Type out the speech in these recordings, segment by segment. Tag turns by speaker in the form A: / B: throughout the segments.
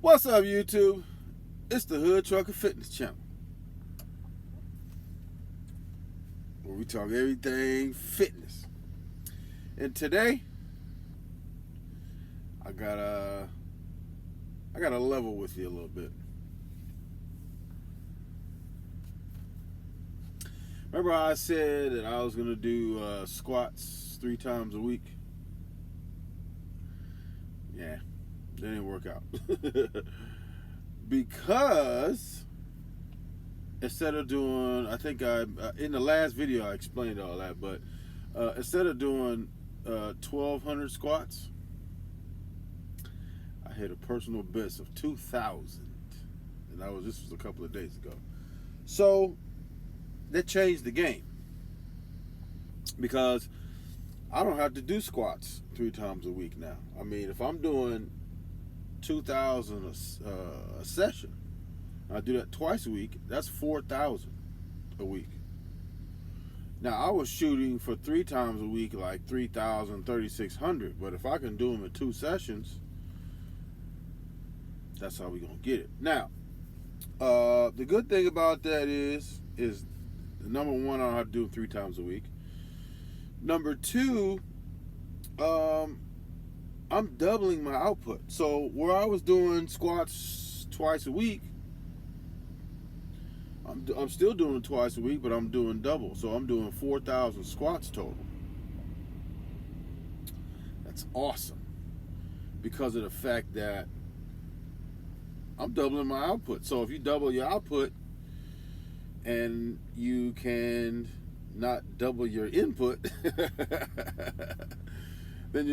A: What's up, YouTube? It's the Hood Trucker Fitness Channel, where we talk everything fitness. And today, I gotta level with you a little bit. Remember how I said that I was gonna do squats 3 times a week? Yeah, that didn't work out. Because instead of doing, I think in the last video I explained all that, but instead of doing 1,200 squats, I hit a personal best of 2,000, and this was a couple of days ago. So that changed the game, because I don't have to do squats 3 times a week now. I mean, if I'm doing 2,000 a session, I do that twice a week, that's 4,000 a week. Now, I was shooting for 3 times a week, like 3,000, 3,600, but if I can do them in 2 sessions, that's how we gonna get it. Now, the good thing about that is number one, I don't have to do it 3 times a week. Number two, I'm doubling my output. So where I was doing squats twice a week, I'm still doing it twice a week, but I'm doing double. So I'm doing 4,000 squats total. That's awesome, because of the fact that I'm doubling my output. So if you double your output and you can not double your input, then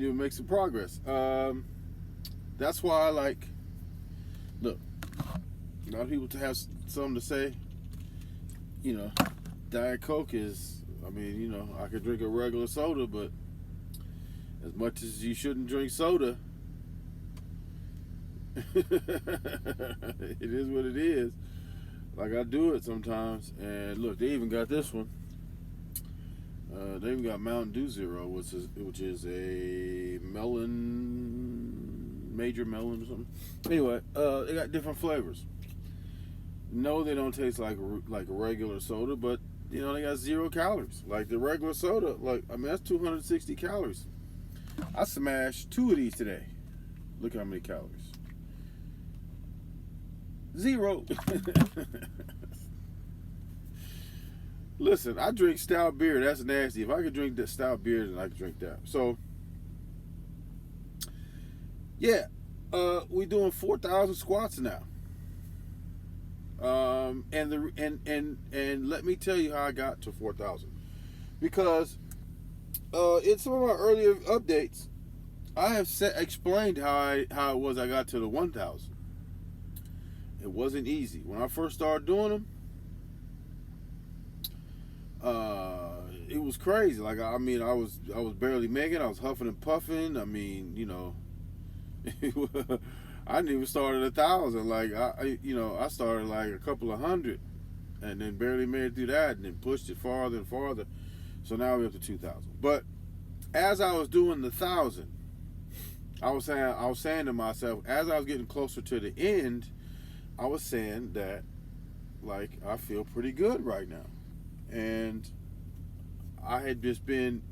A: you'll make some progress. That's why look, a lot of people to have something to say. Diet Coke is, I could drink a regular soda, but as much as you shouldn't drink soda, it is what it is. Like, I do it sometimes, and look, they even got this one. They even got Mountain Dew Zero, which is a major melon or something. Anyway, they got different flavors. No, they don't taste like a regular soda, but they got 0 calories. Like the regular soda, that's 260 calories. I smashed 2 of these today. Look how many calories. 0. Listen, I drink stout beer. That's nasty. If I could drink that stout beer, then I could drink that. So, yeah, we're doing 4,000 squats now. And let me tell you how I got to 4,000, because in some of my earlier updates, I have explained how it was I got to the 1,000. It wasn't easy when I first started doing them. It was crazy. I was barely making it. I was huffing and puffing. I didn't even start at 1,000. I started like a couple of hundred, and then barely made it through that, and then pushed it farther and farther. So now we're up to 2,000. But as I was doing the 1,000, I was saying to myself, as I was getting closer to the end, I was saying that, I feel pretty good right now. And I had just been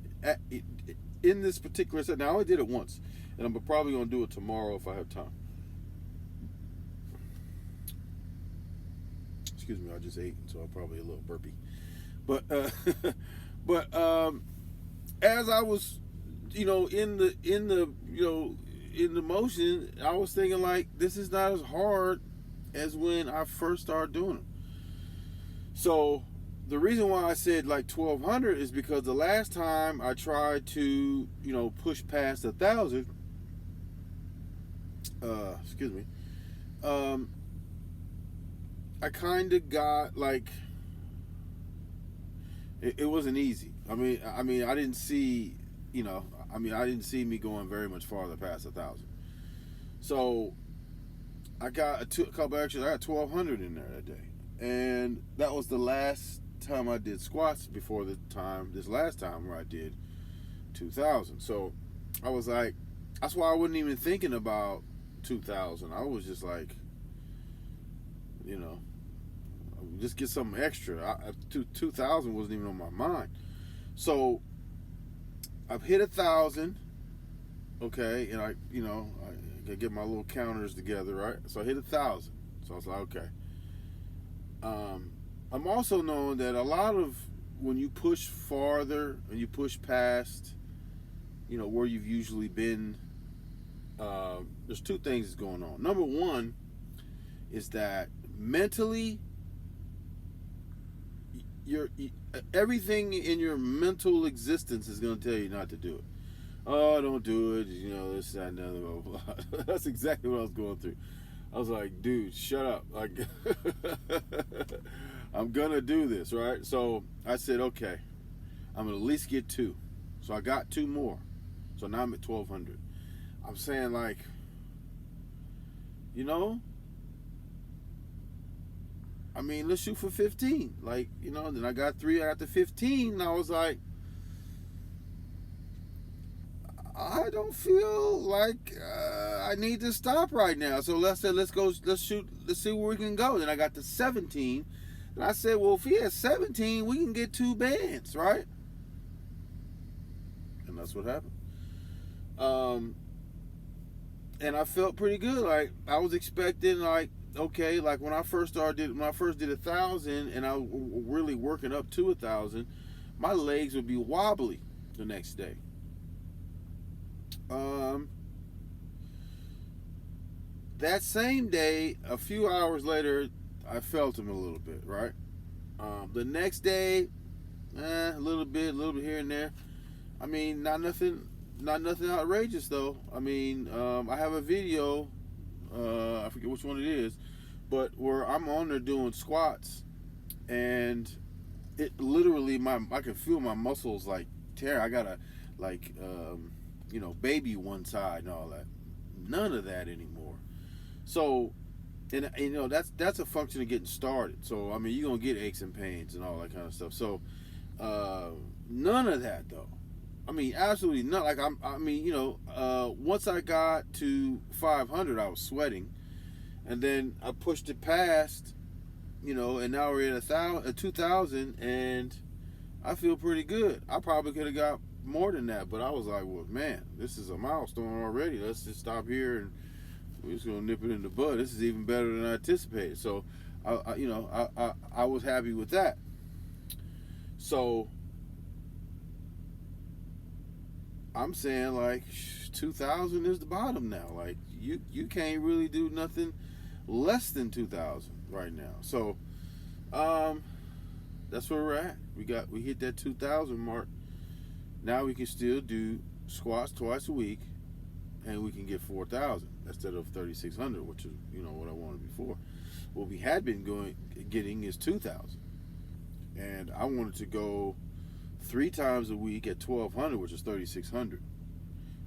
A: in this particular set. Now, I only did it once, and I'm probably going to do it tomorrow if I have time. Excuse me, I just ate, so I'm probably a little burpy. But as I was, in the motion, I was thinking, this is not as hard as when I first started doing them. So the reason why I said 1,200 is because the last time I tried to, push past 1,000, I kind of got it wasn't easy. I didn't see, I didn't see me going very much farther past 1,000. So I got a couple extras. I got 1,200 in there that day, and that was the last time I did squats before this last time where I did 2,000. So I was like, that's why I wasn't even thinking about 2,000. I was just like, you know, just get something extra. 2,000 wasn't even on my mind. So I've hit 1,000. Okay, and I gotta get my little counters together, right? So I hit 1,000. So I was like, okay. I'm also knowing that a lot of when you push farther and you push past, where you've usually been, there's two things that's going on. Number one is that mentally, everything in your mental existence is going to tell you not to do it. Oh, don't do it. This, that, and other, blah, blah, blah. That's exactly what I was going through. I was like, dude, shut up. Like, I'm going to do this, right? So I said, okay, I'm going to at least get 2. So I got 2 more. So now I'm at 1,200. I'm saying, like, let's shoot for 15. Like, then I got 3, I got to 15, and I was like, I don't feel like I need to stop right now. So let's shoot, let's see where we can go. Then I got to 17, and I said, well, if he has 17, we can get 2 bands, right? And that's what happened. And I felt pretty good. Like, I was expecting, like, okay, like when I first did 1,000, and I was really working up to 1,000, my legs would be wobbly the next day. That same day, a few hours later, I felt them a little bit, right? The next day, a little bit here and there. I mean, not nothing outrageous though. I mean, I have a video, I forget which one it is, but where I'm on there doing squats, and it literally, I can feel my muscles like tear. I gotta baby one side and all that. None of that anymore. So, and that's a function of getting started. So I mean, you're gonna get aches and pains and all that kind of stuff. So, none of that though. I mean, absolutely not. Like once I got to 500, I was sweating, and then I pushed it past, and now we're at 2,000, and I feel pretty good. I probably could have got more than that, but I was like, well, man, this is a milestone already. Let's just stop here and we're just gonna nip it in the bud. This is even better than I anticipated. So I was happy with that. So I'm saying, like, 2,000 is the bottom now. Like, you can't really do nothing less than 2,000 right now. So that's where we're at. We hit that 2,000 mark. Now we can still do squats twice a week, and we can get 4,000 instead of 3,600, which is what I wanted before. What we had been getting is 2,000, and I wanted to go 3 times a week at 1,200, which is 3,600.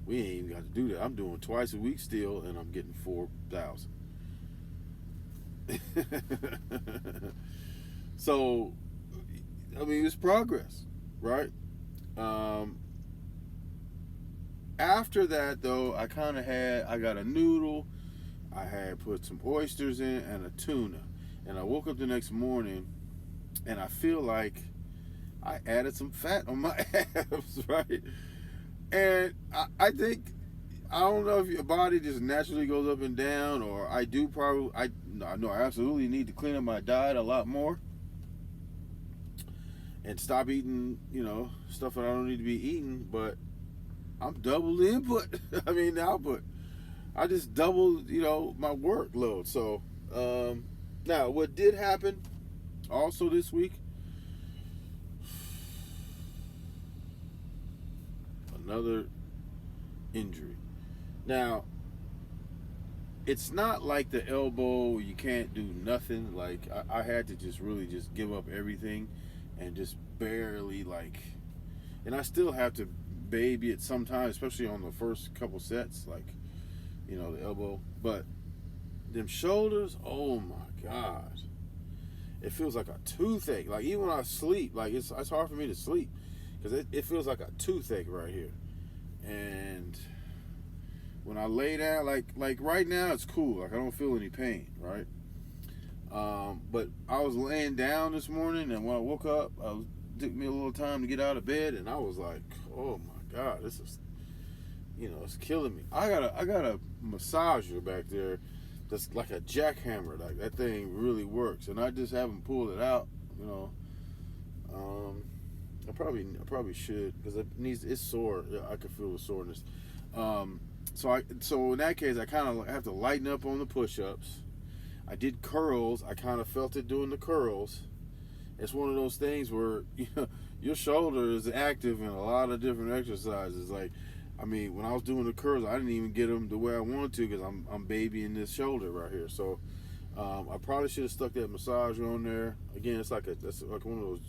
A: We ain't even got to do that. I'm doing twice a week still, and I'm getting 4,000. So, I mean, it's progress, right? After that though, I got a noodle, I had put some oysters in and a tuna, and I woke up the next morning and I feel like I added some fat on my abs, right? And I think, I don't know if your body just naturally goes up and down, or I know I absolutely need to clean up my diet a lot more and stop eating, stuff that I don't need to be eating. But I'm double the input. I mean, the output. I just doubled, my workload. So, now what did happen also this week, another injury. Now, it's not like the elbow, you can't do nothing. Like, I had to just really just give up everything and just barely, like, and I still have to baby it sometimes, especially on the first couple sets, like, the elbow. But them shoulders, oh my God, it feels like a toothache. Like, even when I sleep, like, it's hard for me to sleep because it feels like a toothache right here. And when I lay down, like right now, it's cool. Like I don't feel any pain, right? But I was laying down this morning, and when I woke up, took me a little time to get out of bed, and I was like, oh my God, this is, it's killing me. I got a massager back there that's like a jackhammer. Like that thing really works, and I just haven't pulled it out. I probably should, because it's sore. I can feel the soreness. So in that case, I kind of have to lighten up on the push-ups. I did curls. I kind of felt it doing the curls. It's one of those things where your shoulder is active in a lot of different exercises. Like, I mean, when I was doing the curls, I didn't even get them the way I wanted to, because I'm babying this shoulder right here. So I probably should have stuck that massager on there. Again, that's like one of those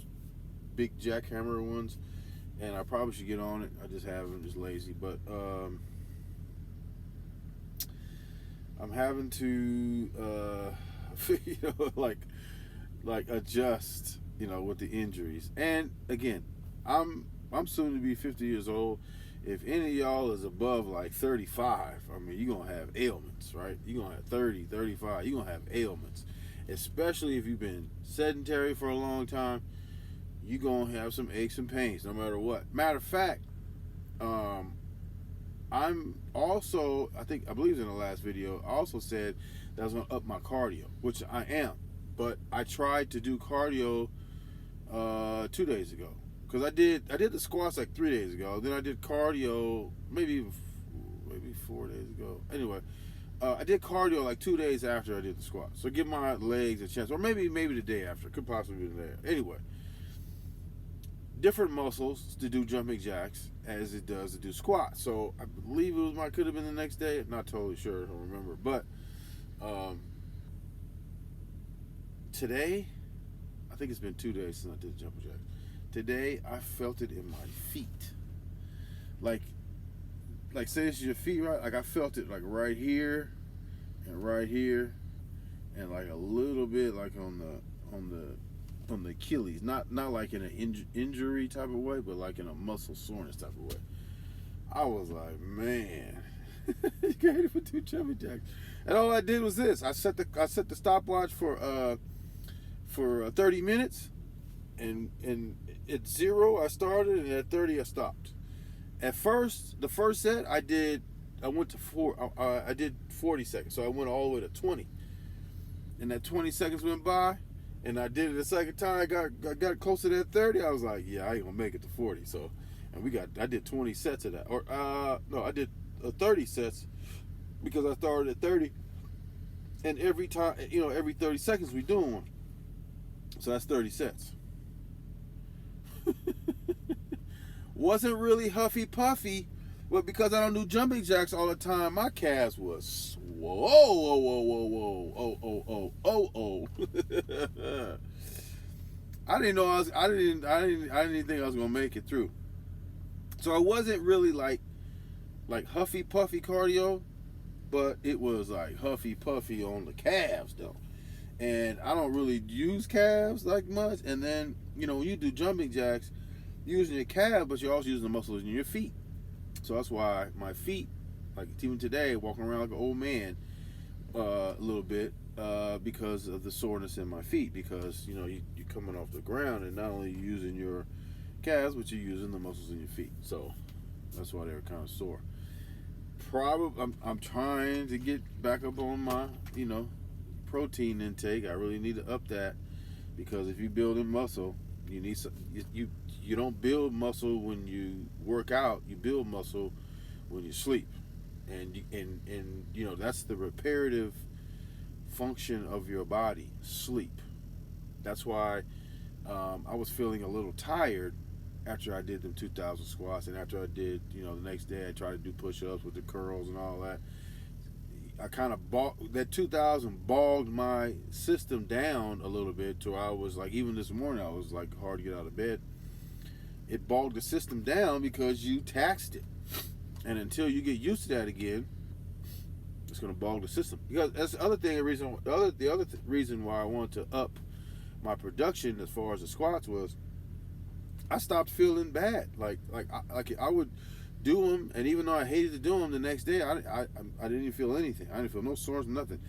A: big jackhammer ones, and I probably should get on it. I just haven't, just lazy. But I'm having to like adjust, with the injuries. And again, I'm soon to be 50 years old. If any of y'all is above like 35, I mean, you're going to have ailments, right? You're going to have 30, 35, you're going to have ailments. Especially if you've been sedentary for a long time, you're going to have some aches and pains no matter what. Matter of fact, I'm also, I believe in the last video, I also said that I was going to up my cardio, which I am. But I tried to do cardio 2 days ago. Because I did the squats like 3 days ago. Then I did cardio maybe 4 days ago. Anyway, I did cardio like 2 days after I did the squats. So give my legs a chance. Or maybe the day after. Could possibly be the day after. Anyway, different muscles to do jumping jacks as it does to do squats. So I believe could have been the next day. Not totally sure. I don't remember. But today, I think it's been 2 days since I did the jumping jacks. Today, I felt it in my feet. Like say it's your feet, right? Like I felt it like right here and right here, and like a little bit like on the Achilles. Not like in an injury type of way, but like in a muscle soreness type of way. I was like, man, you can't hit it for 2 jumping jacks. And all I did was this. I set the stopwatch for 30 minutes, and at 0 I started, and at 30 I stopped. At first, the first set I went to 4. I did 40 seconds, so I went all the way to 20. And that 20 seconds went by, and I did it a second time. I got close to that 30. I was like, yeah, I ain't gonna make it to 40. So, and I did 20 sets of that, or no, I did 30 sets, because I started at 30, and every time, every 30 seconds we doing one. So that's 30 sets. Wasn't really huffy puffy, but because I don't do jumping jacks all the time, my calves was whoa. I didn't know I didn't think I was gonna make it through. So I wasn't really like huffy puffy cardio, but it was like huffy puffy on the calves though. And I don't really use calves like much. And then, when you do jumping jacks, you're using your calf, but you're also using the muscles in your feet. So that's why my feet, like even today, walking around like an old man a little bit, because of the soreness in my feet. Because, you're coming off the ground, and not only using your calves, but you're using the muscles in your feet. So that's why they're kind of sore. I'm trying to get back up on my, protein intake. I really need to up that, because if you're building muscle, you need some. You don't build muscle when you work out. You build muscle when you sleep, and that's the reparative function of your body. Sleep. That's why I was feeling a little tired after I did them 2,000 squats, and after I did, the next day I tried to do push-ups with the curls and all that. I kind of that 2,000 bogged my system down a little bit, to I was like, even this morning I was like hard to get out of bed. It bogged the system down because you taxed it, and until you get used to that again, it's going to bog the system. Because that's the other thing. The other reason why I wanted to up my production as far as the squats was, I stopped feeling bad. Like I would do them, and even though I hated to do them, the next day I didn't even feel anything. I didn't feel no sores, nothing,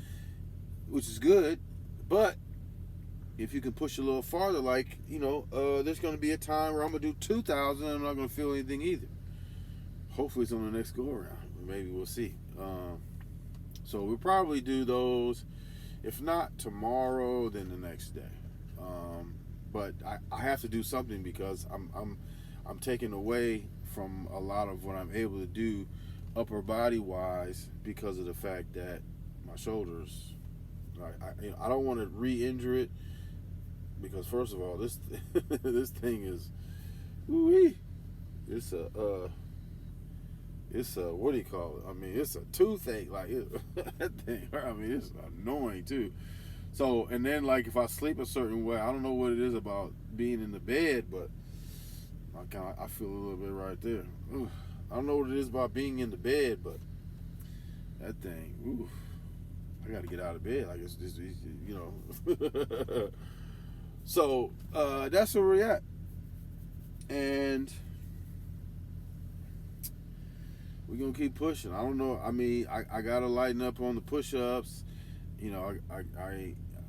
A: which is good. But if you can push a little farther, like, there's going to be a time where I'm going to do 2,000 and I'm not going to feel anything either. Hopefully it's on the next go around. Maybe we'll see. So we'll probably do those. If not tomorrow, then the next day. But I have to do something because I'm taking away from a lot of what I'm able to do upper body wise because of the fact that my shoulders, I don't want to re-injure it, because first of all, this this thing is, ooh-wee, it's a what do you call it? I mean, it's a toothache. Like that thing. I mean, it's annoying too. So, and then like if I sleep a certain way, I don't know what it is about being in the bed, but I feel a little bit right there. Ooh, I don't know what it is about being in the bed, but that thing. Ooh, I got to get out of bed. Like it's just, So that's where we're at, and we're gonna keep pushing. I don't know. I mean, I gotta lighten up on the push-ups. I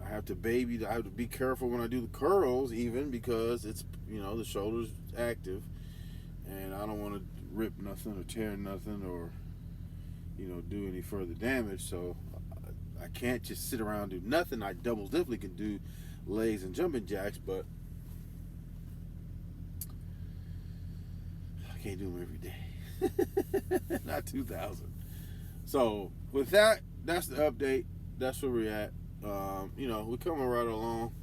A: have to I have to be careful when I do the curls, even because it's the shoulder's active, and I don't want to rip nothing or tear nothing or do any further damage. So I can't just sit around and do nothing. I definitely can do legs and jumping jacks, but I can't do them every day. Not 2,000. So with that, that's the update. That's where we're at. We're coming right along.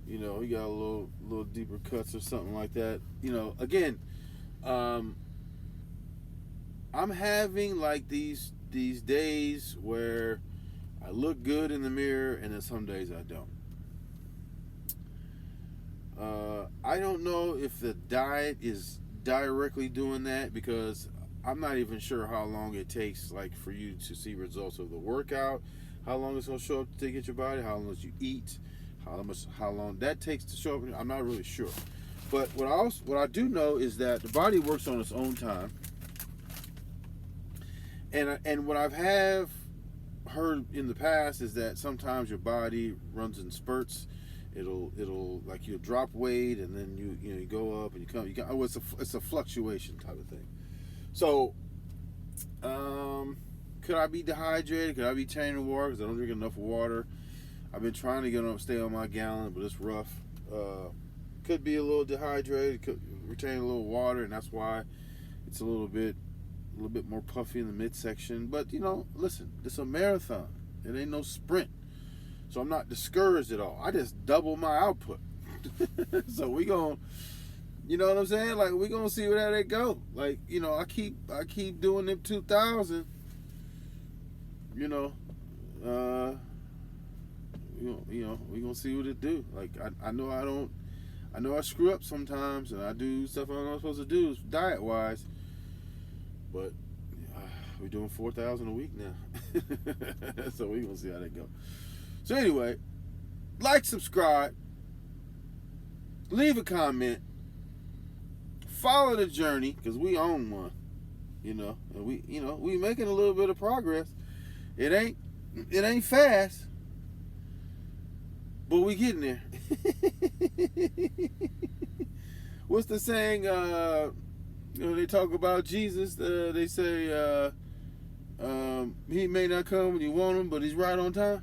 A: We got a little deeper cuts or something like that. Again, I'm having like these days where I look good in the mirror, and then some days I don't. I don't know if the diet is directly doing that, because I'm not even sure how long it takes, like, for you to see results of the workout, how long it's going to show up to get your body, how long you eat, how long that takes to show up. I'm not really sure. But what I do know is that the body works on its own time. And what I've heard in the past is that sometimes your body runs in spurts. It'll like you'll drop weight, and then you go up and you come. It's a fluctuation type of thing. So, could I be dehydrated? Could I be changing water because I don't drink enough water? I've been trying to stay on my gallon, but it's rough. Could be a little dehydrated. Could retain a little water, and that's why it's a little bit more puffy in the midsection. But listen, it's a marathon. It ain't no sprint. So I'm not discouraged at all. I just double my output. So we gonna, you know what I'm saying? Like, we gonna see where that go. Like, I keep doing them 2,000. We gonna see what it do. Like, I know I screw up sometimes, and I do stuff I'm not supposed to do diet wise. But we're doing 4,000 a week now. So we gonna see how that go. So anyway, like, subscribe, leave a comment, follow the journey, because we own one, and we making a little bit of progress. It ain't fast, but we getting there. What's the saying? They talk about Jesus. They say he may not come when you want him, but he's right on time.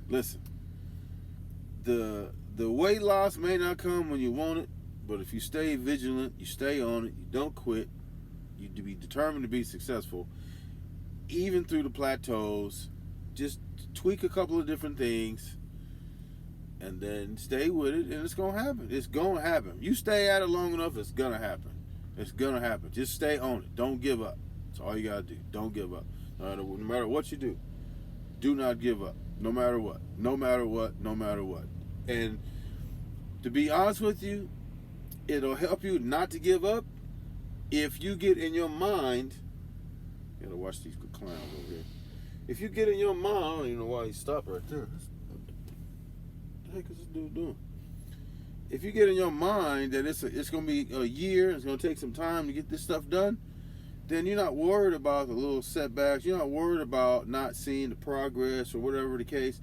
A: Listen, the weight loss may not come when you want it, but if you stay vigilant, you stay on it, you don't quit, you be determined to be successful, even through the plateaus. Just tweak a couple of different things, and then stay with it, and it's gonna happen. It's gonna happen. You stay at it long enough, it's gonna happen. It's gonna happen. Just stay on it. Don't give up. That's all you gotta do. Don't give up. No matter what you do, do not give up. No matter what. No matter what. No matter what. And to be honest with you, it'll help you not to give up if you get in your mind. You gotta watch these clowns over here. If you get in your mind, I don't even know why he stopped right there. What the heck is this dude doing? if you get in your mind that it's going to be a year, it's going to take some time to get this stuff done, then you're not worried about the little setbacks. You're not worried about not seeing the progress or whatever the case.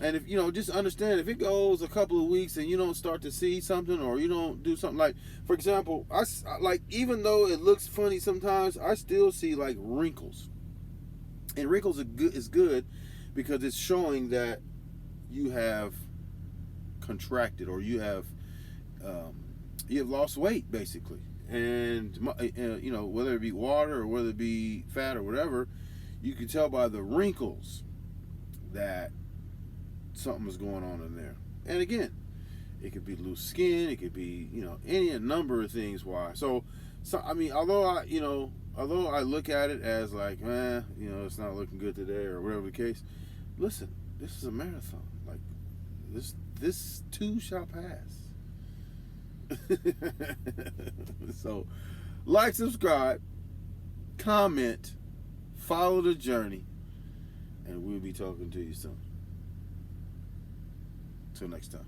A: And if just understand, if it goes a couple of weeks and you don't start to see something, or you don't do something, like, for example, I like, even though it looks funny sometimes, I still see like wrinkles. And wrinkles is good because it's showing that you have contracted, or you have lost weight, basically. And whether it be water or whether it be fat or whatever, you can tell by the wrinkles that something is going on in there. And again, it could be loose skin, it could be any number of things. Why? So I mean, although I look at it as like, it's not looking good today or whatever the case, listen, this is a marathon. Like, this too shall pass. So, like, subscribe, comment, follow the journey, and we'll be talking to you soon. Till next time.